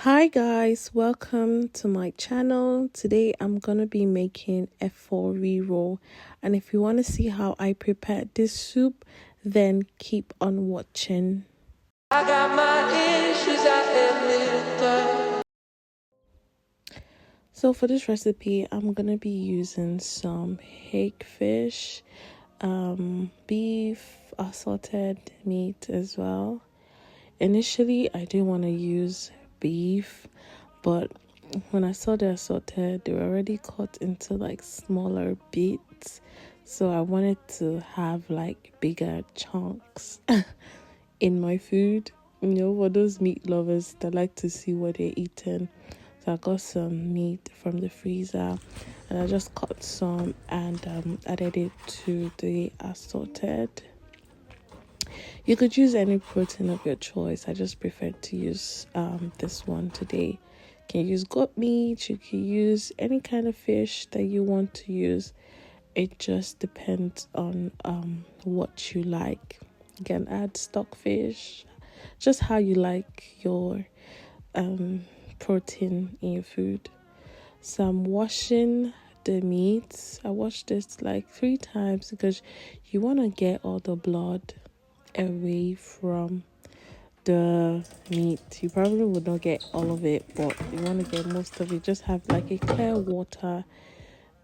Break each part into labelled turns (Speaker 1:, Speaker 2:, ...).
Speaker 1: Hi guys, welcome to my channel. Today I'm gonna be making Eforiro, and if you want to see how I prepared this soup, then keep on watching. I got my issues, I admit that. So for this recipe, I'm gonna be using some hake beef, assorted meat as well. Initially, I didn't want to use beef, but when I saw the assorted, they were already cut into like smaller bits. So I wanted to have like bigger chunks in my food. For those meat lovers that like to see what they're eating. So I got some meat from the freezer and I just cut some and added it to the assorted. You could use any protein of your choice. I just prefer to use this one today. You can use goat meat. You can use any kind of fish that you want to use. It just depends on what you like. You can add stockfish, just how you like your protein in your food. So I'm washing the meat. I washed this like 3 times because you want to get all the blood away from the meat. You probably would not get all of it, but you want to get most of it. Just have like a clear water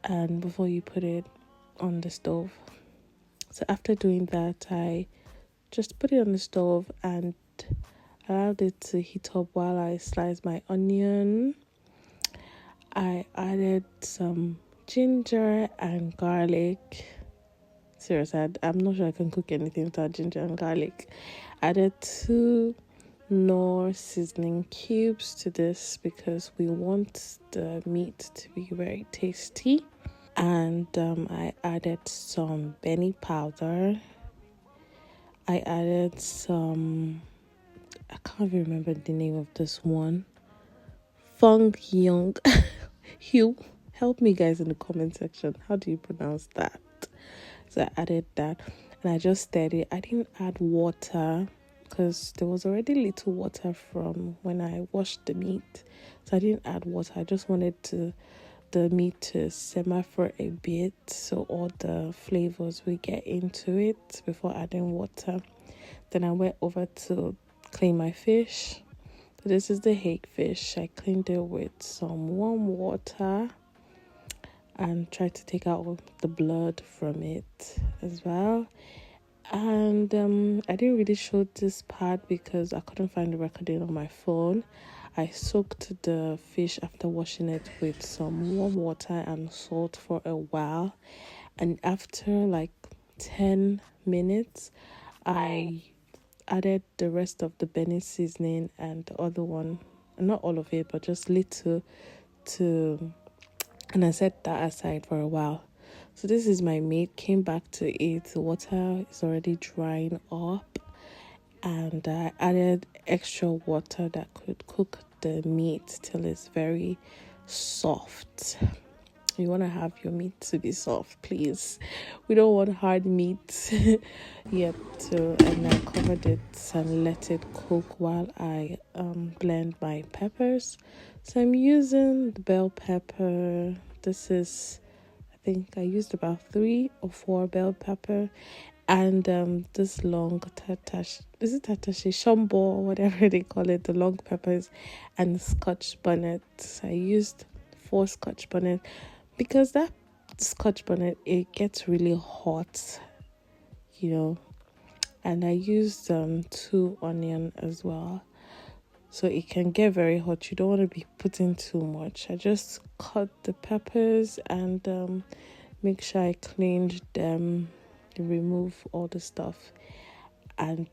Speaker 1: and before you put it on the stove. So after doing that, I just put it on the stove and allowed it to heat up while I sliced my onion. I added some ginger and garlic. Seriously, I'm not sure I can cook anything without ginger and garlic. Added 2 Knorr seasoning cubes to this because we want the meat to be very tasty. And I added some Benny powder. I added some, I can't even remember the name of this one. Fung Young. Hugh, help me guys in the comment section. How do you pronounce that? So I added that and I just stirred it. I didn't add water because there was already little water from when I washed the meat. So I didn't add water. I just wanted the meat to simmer for a bit so all the flavors will get into it before adding water. Then I went over to clean my fish. So this is the hake fish. I cleaned it with some warm water and try to take out the blood from it as well. And I didn't really show this part because I couldn't find the recording on my phone. I soaked the fish after washing it with some warm water and salt for a while, and after like 10 minutes I added the rest of the Benny seasoning and the other one, not all of it but just little, to and I set that aside for a while. So this is my meat. Came back to it. The water is already drying up, and I added extra water that could cook the meat till it's very soft. You want to have your meat to be soft, please. We don't want hard meat. Yep. So and I covered it and let it cook while I blend my peppers. So I'm using the bell pepper. This is, I think I used about 3 or 4 bell pepper, and this long tatashi, is it tatashi, shombo, or whatever they call it, the long peppers, and scotch bonnet. I used 4 scotch bonnet because that scotch bonnet, it gets really hot, and I used 2 onion as well. So it can get very hot. You don't want to be putting too much. I just cut the peppers and make sure I cleaned them, remove all the stuff. And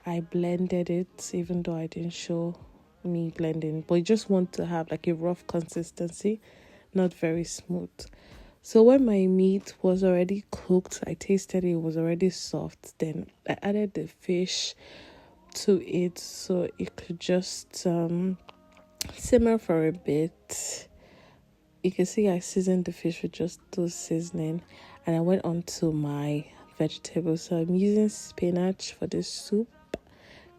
Speaker 1: I blended it, even though I didn't show me blending. But you just want to have like a rough consistency, not very smooth. So when my meat was already cooked, I tasted it was already soft. Then I added the fish to it so it could just simmer for a bit. You can see I seasoned the fish with just those seasoning, and I went on to my vegetables. So I'm using spinach for this soup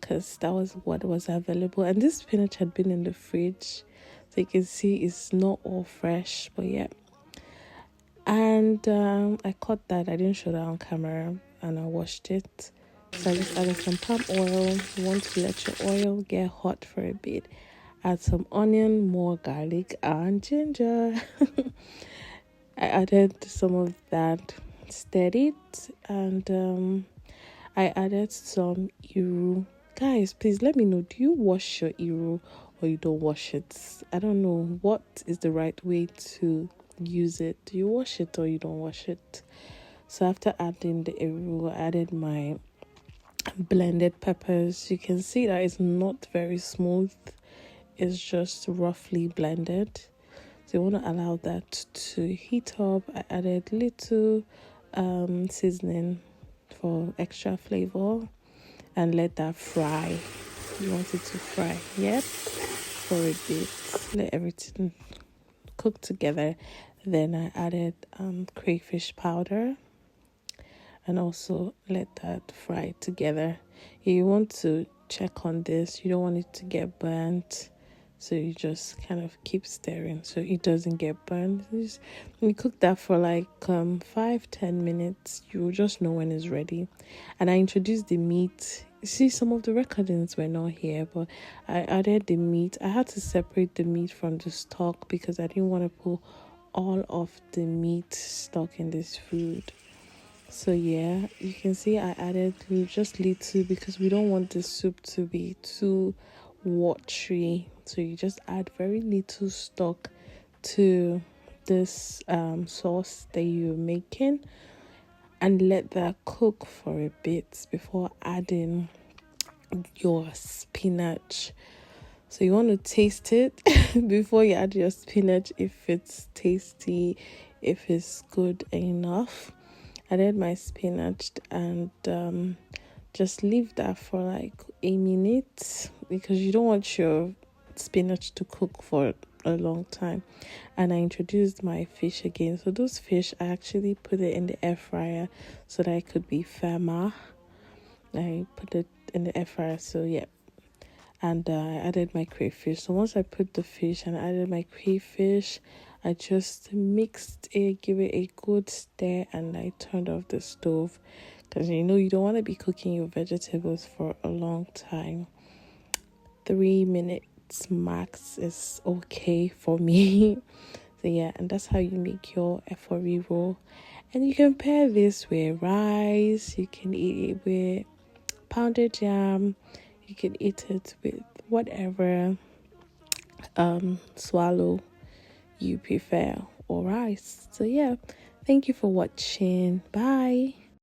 Speaker 1: because that was what was available. And this spinach had been in the fridge, so you can see it's not all fresh, but yeah. And I caught that. I didn't show that on camera, and I washed it. So I just added some palm oil. You want to let your oil get hot for a bit. Add some onion, more garlic, and ginger. I added some of that, stirred it, and I added some Eforiro. Guys, please let me know, do you wash your Eforiro or you don't wash it? I don't know what is the right way to use it. Do you wash it or you don't wash it? So after adding the Eforiro, I added my blended peppers. You can see that it's not very smooth. It's just roughly blended. So you want to allow that to heat up. I added little seasoning for extra flavor and let that fry. You want it to fry, yep, for a bit. Let everything cook together. Then I added crayfish powder and also let that fry together. You want to check on this. You don't want it to get burnt, so you just kind of keep stirring so it doesn't get burnt. You cook that for like 5-10 minutes. You will just know when it's ready. And I introduced the meat. See, some of the recordings were not here, but I added the meat. I had to separate the meat from the stock because I didn't want to put all of the meat stock in this food. So yeah, you can see I added just little because we don't want the soup to be too watery. So you just add very little stock to this sauce that you're making and let that cook for a bit before adding your spinach. So you want to taste it before you add your spinach, if it's tasty, if it's good enough. I added my spinach and just leave that for like a minute because you don't want your spinach to cook for a long time. And I introduced my fish again. So those fish, I actually put it in the air fryer so that it could be firmer. I put it in the air fryer, so yeah. And I added my crayfish. So once I put the fish and added my crayfish, I just mixed it, give it a good stir, and I turned off the stove because you know you don't want to be cooking your vegetables for a long time. 3 minutes max is okay for me. So yeah, and that's how you make your Eforiro. And you can pair this with rice. You can eat it with pounded yam. You can eat it with whatever swallow you prefer or rice. So yeah, thank you for watching. Bye.